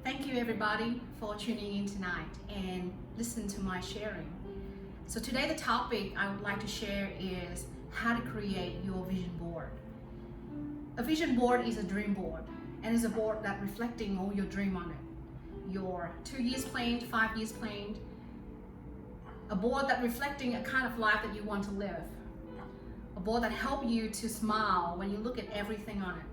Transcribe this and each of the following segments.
Thank you everybody for tuning in tonight and listen to my sharing. So today the topic I would like to share is how to create your vision board. A vision board is a dream board and is a board that reflecting all your dream on it. Your 2 years planned, 5 years planned, a board that reflecting a kind of life that you want to live. A board that help you to smile when you look at everything on it.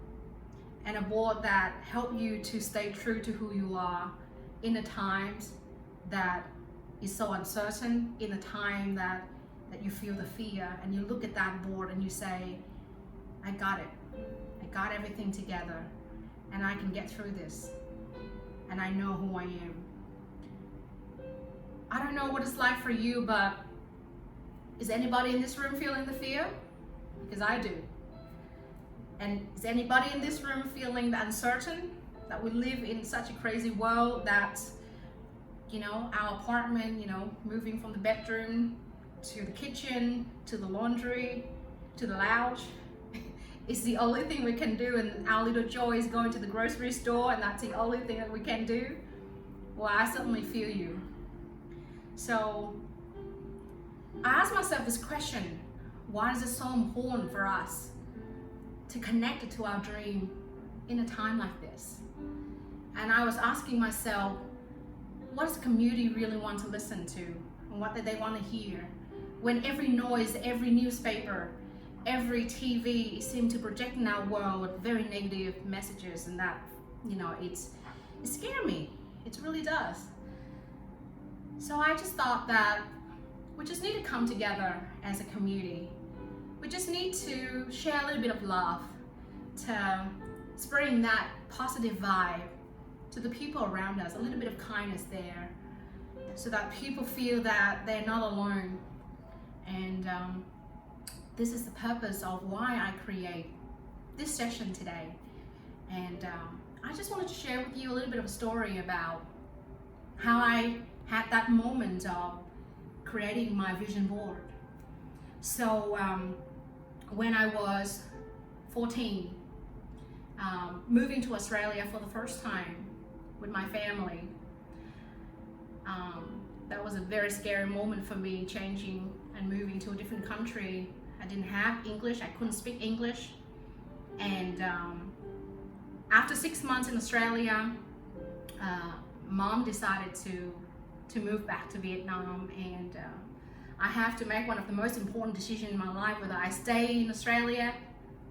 And a board that help you to stay true to who you are in the times that is so uncertain, in the time that you feel the fear, and you look at that board and you say, I got it. I got everything together and I can get through this. And I know who I am. I don't know what it's like for you, but is anybody in this room feeling the fear? Because I do. And is anybody in this room feeling the uncertain that we live in such a crazy world that, our apartment, moving from the bedroom to the kitchen, to the laundry, to the lounge, is the only thing we can do, and our little joy is going to the grocery store and that's the only thing that we can do? Well, I certainly feel you. So I asked myself this question: why is it so important for us to connect it to our dream in a time like this? And I was asking myself, what does the community really want to listen to, and what do they want to hear? When every noise, every newspaper, every TV seem to project in our world very negative messages, and that, it scares me. It really does. So I just thought that we just need to come together as a community. We just need to share a little bit of love, to spreading that positive vibe to the people around us, a little bit of kindness there, so that people feel that they're not alone. And this is the purpose of why I create this session today. And I just wanted to share with you a little bit of a story about how I had that moment of creating my vision board. So when I was 14, moving to Australia for the first time with my family, that was a very scary moment for me, changing and moving to a different country. I didn't have English, I couldn't speak English, and after 6 months in Australia, Mom decided to move back to Vietnam, and I have to make one of the most important decisions in my life, whether I stay in Australia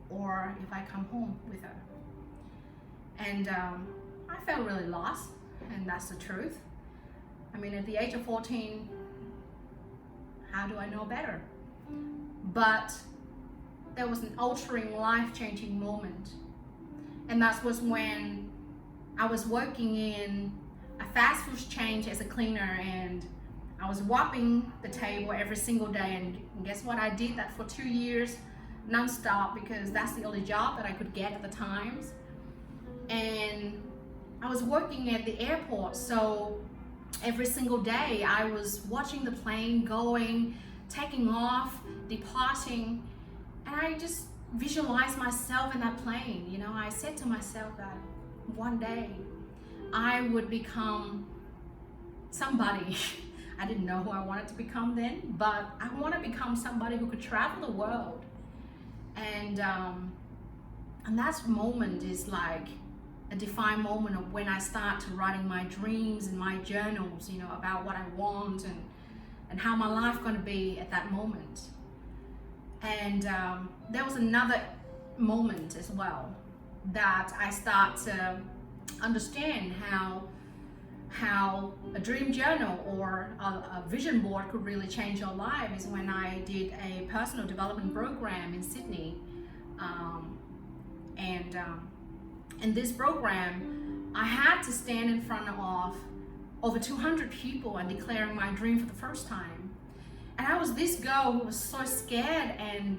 or if I come home with her. And I felt really lost, and that's the truth. I mean, at the age of 14, how do I know better? But there was an altering, life-changing moment. And that was when I was working in a fast food chain as a cleaner, and I was wiping the table every single day. And guess what? I did that for 2 years non-stop, because that's the only job that I could get at the times. And I was working at the airport, so every single day I was watching the plane going, taking off, departing, and I just visualized myself in that plane. I said to myself that one day I would become somebody. I didn't know who I wanted to become then, but I want to become somebody who could travel the world. And that moment is like a defined moment of when I start to writing my dreams and my journals, about what I want and how my life going to be at that moment. And there was another moment as well that I start to understand how a dream journal or a vision board could really change your life, is when I did a personal development program in Sydney. In this program, I had to stand in front of over 200 people and declaring my dream for the first time. And I was this girl who was so scared, and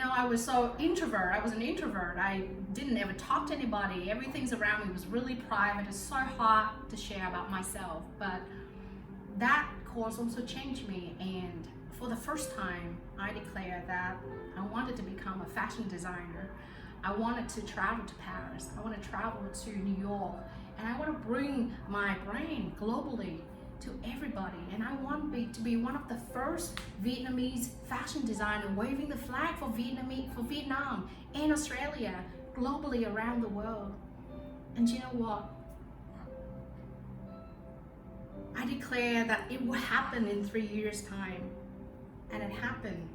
I was so introvert. I was an introvert. I didn't ever talk to anybody. Everything's around me was really private. It's so hard to share about myself. But that course also changed me, and for the first time, I declared that I wanted to become a fashion designer. I wanted to travel to Paris. I want to travel to New York And I want to bring my brand globally to everybody. And I want to be one of the first Vietnamese fashion designer waving the flag for Vietnam and Australia, globally around the world. And you know what? I declare that it will happen in 3 years' time. And it happened.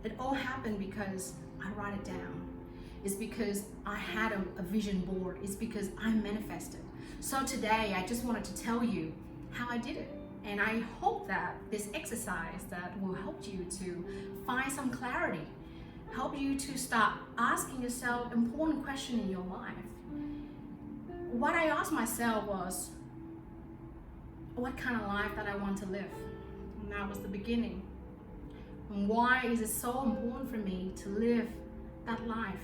It all happened because I write it down. It's because I had a vision board. It's because I manifested. So today I just wanted to tell you how I did it. And I hope that this exercise that will help you to find some clarity, help you to start asking yourself important questions in your life. What I asked myself was, what kind of life that I want to live? And that was the beginning. And why is it so important for me to live that life?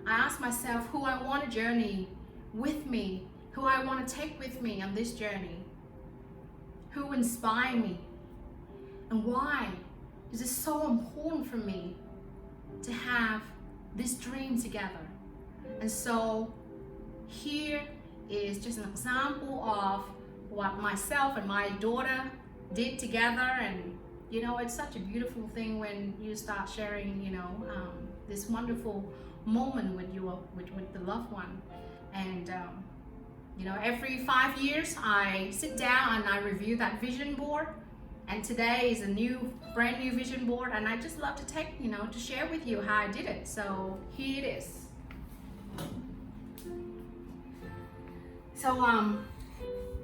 I asked myself who I want to journey with me, who I want to take with me on this journey, who inspire me, and why is it so important for me to have this dream together. And so here is just an example of what myself and my daughter did together. And you know, it's such a beautiful thing when you start sharing, you know, this wonderful moment with the loved one. And you know, every 5 years I sit down and I review that vision board. And today is a brand new vision board, and I just love to take, you know, to share with you how I did it. So here it is. So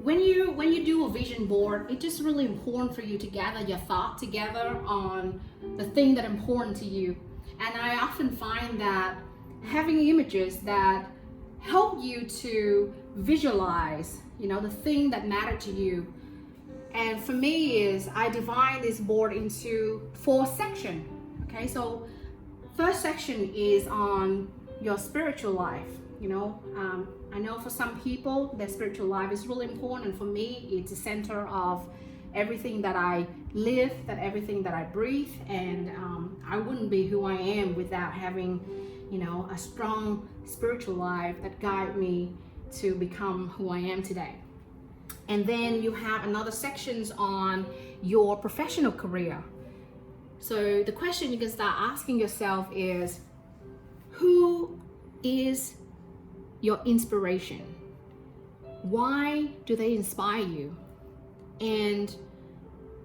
when you do a vision board, it's just really important for you to gather your thought together on the thing that is important to you. And I often find that having images that help you to visualize, you know, the thing that matter to you. And for me is I divide this board into 4 sections. Okay, so first section is on your spiritual life. You know, I know for some people their spiritual life is really important, and for me it's the center of everything that I live, that everything that I breathe. And I wouldn't be who I am without having, you know, a strong spiritual life that guide me to become who I am today. And then you have another sections on your professional career. So the question you can start asking yourself is, who is your inspiration? Why do they inspire you? And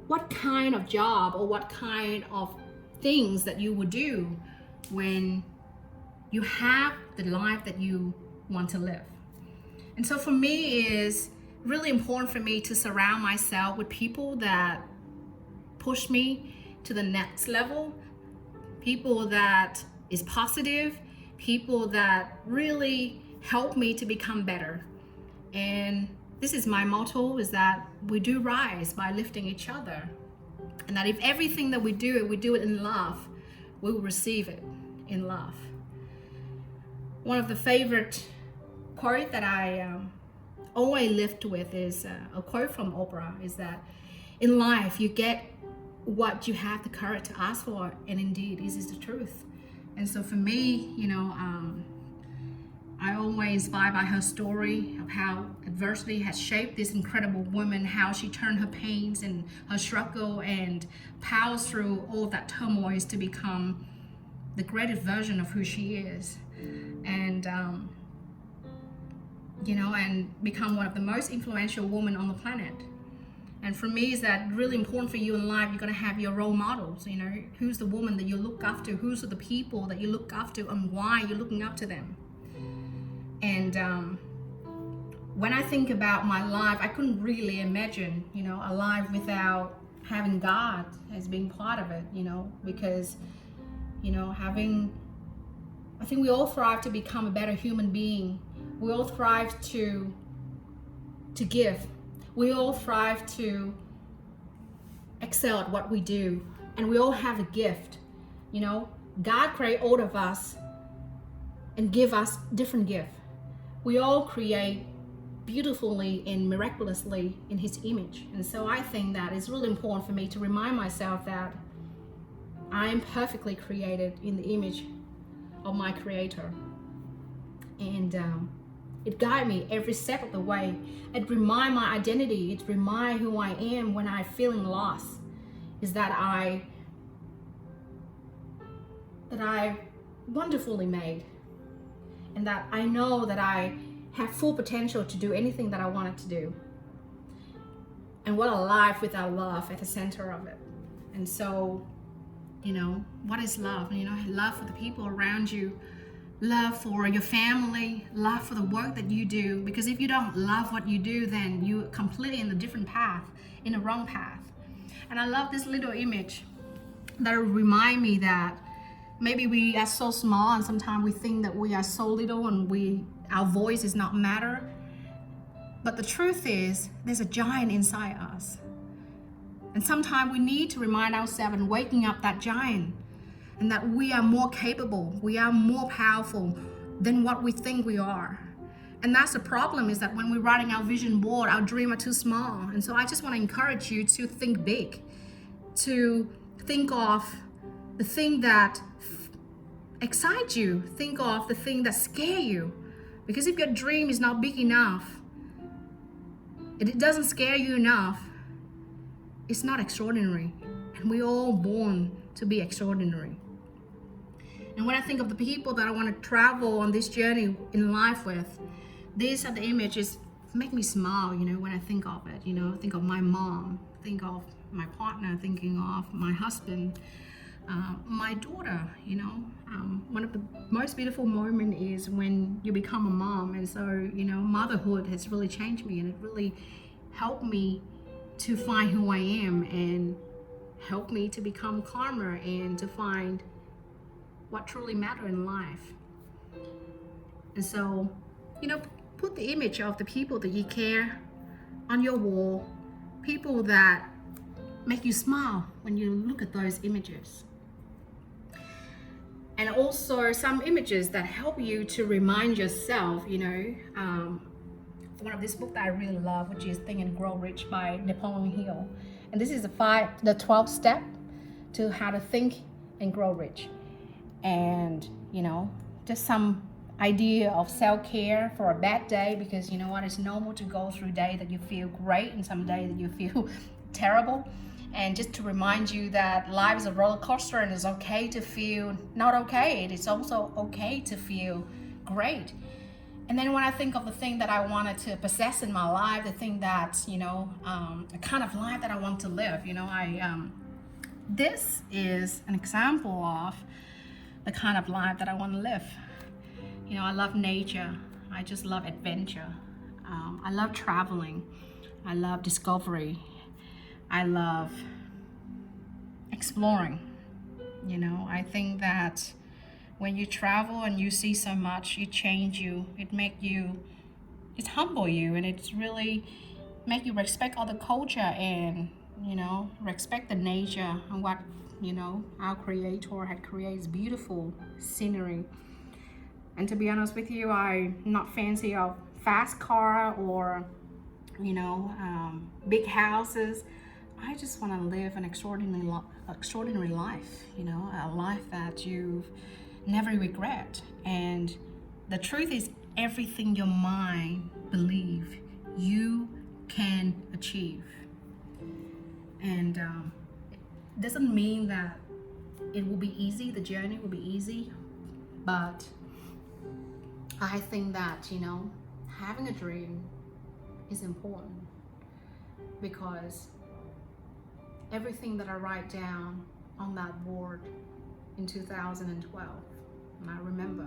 what kind of job or what kind of things that you would do when you have the life that you want to live? And so for me, it is really important for me to surround myself with people that push me to the next level, people that is positive, people that really help me to become better. And this is my motto, is that we do rise by lifting each other. And that if everything that we do it in love, we will receive it in love. One of the favorite quote that I always lift with is a quote from Oprah, is that in life you get what you have the courage to ask for, and indeed this is the truth. And so for me, you know, I always inspired by her story of how adversity has shaped this incredible woman, how she turned her pains and her struggle and powers through all that turmoil to become the greatest version of who she is. And you know, and become one of the most influential women on the planet. And for me, is that really important for you in life. You're going to have your role models. You know, who's the woman that you look up to? Who's the people that you look up to, and why you're looking up to them? And when I think about my life, I couldn't really imagine, you know, a life without having God as being part of it. You know, because, you know, I think we all thrive to become a better human being. We all thrive to give. We all thrive to excel at what we do. And we all have a gift. You know, God created all of us and give us different gifts. We all create beautifully and miraculously in His image. And so I think that it's really important for me to remind myself that I am perfectly created in the image of my Creator. And It guides me every step of the way. It reminds my identity. It reminds who I am when I'm feeling lost. Is that I wonderfully made, and that I know that I have full potential to do anything that I wanted to do. And what a life without love at the center of it. And so, what is love? Love for the people around you, love for your family, love for the work that you do. Because if you don't love what you do, then you're completely in a different path, in a wrong path. And I love this little image that will remind me that maybe we are so small, and sometimes we think that we are so little and our voice is not matter. But the truth is, there's a giant inside us. And sometimes we need to remind ourselves and waking up that giant, and that we are more capable, we are more powerful than what we think we are. And that's the problem, is that when we're writing our vision board, our dreams are too small. And so I just want to encourage you to think big, to think of the thing that excites you, think of the thing that scares you. Because if your dream is not big enough, it doesn't scare you enough, it's not extraordinary. And we're all born to be extraordinary. And when I think of the people that I want to travel on this journey in life with, these are the images make me smile, when I think of it. Think of my mom, think of my partner, thinking of my husband, my daughter. One of the most beautiful moments is when you become a mom. And so, motherhood has really changed me, and it really helped me to find who I am, and helped me to become calmer and to find what truly matters in life. And so, put the image of the people that you care on your wall, people that make you smile when you look at those images. And also some images that help you to remind yourself, one of this book that I really love, which is Think and Grow Rich by Napoleon Hill. And this is the 12 step to how to think and grow rich. And, just some idea of self-care for a bad day, because it's normal to go through a day that you feel great and some day that you feel terrible. And just to remind you that life is a roller coaster, and it's okay to feel not okay. It's also okay to feel great. And then when I think of the thing that I wanted to possess in my life, the thing that, the kind of life that I want to live, this is an example of the kind of life that I want to live. I love nature. I just love adventure. I love traveling. I love discovery. I love exploring. I think that when you travel and you see so much, it changes you. It humble you, and it's really make you respect other culture, and respect the nature and what our creator had created beautiful scenery. And to be honest with you, I'm not fancy of fast car or big houses. I just want to live an extraordinary life, a life that you never regret. And the truth is, everything your mind believe you can achieve. And it doesn't mean that it will be easy, the journey will be easy, but I think that having a dream is important, because everything that I write down on that board in 2012, and I remember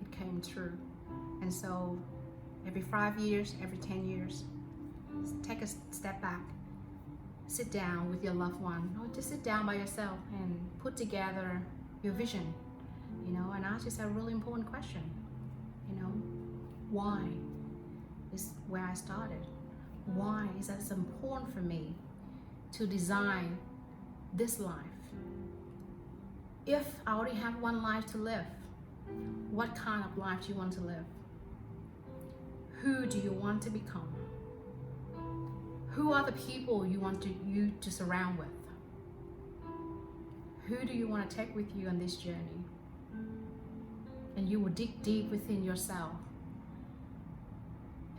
it came true. And so every 5 years, every 10 years, take a step back, sit down with your loved one, or just sit down by yourself and put together your vision, and ask yourself a really important question. Why is where I started? Why is that so important for me to design this life? If I already have one life to live, what kind of life do you want to live? Who do you want to become? Who are the people you want you to surround with? Who do you want to take with you on this journey? And you will dig deep within yourself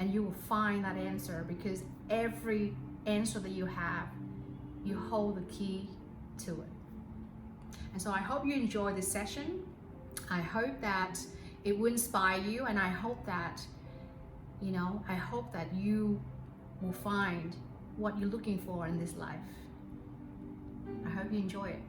and you will find that answer, because every answer that you have, you hold the key to it. And so I hope you enjoy this session. I hope that it will inspire you, and I hope that, I hope that you will find what you're looking for in this life. I hope you enjoy it.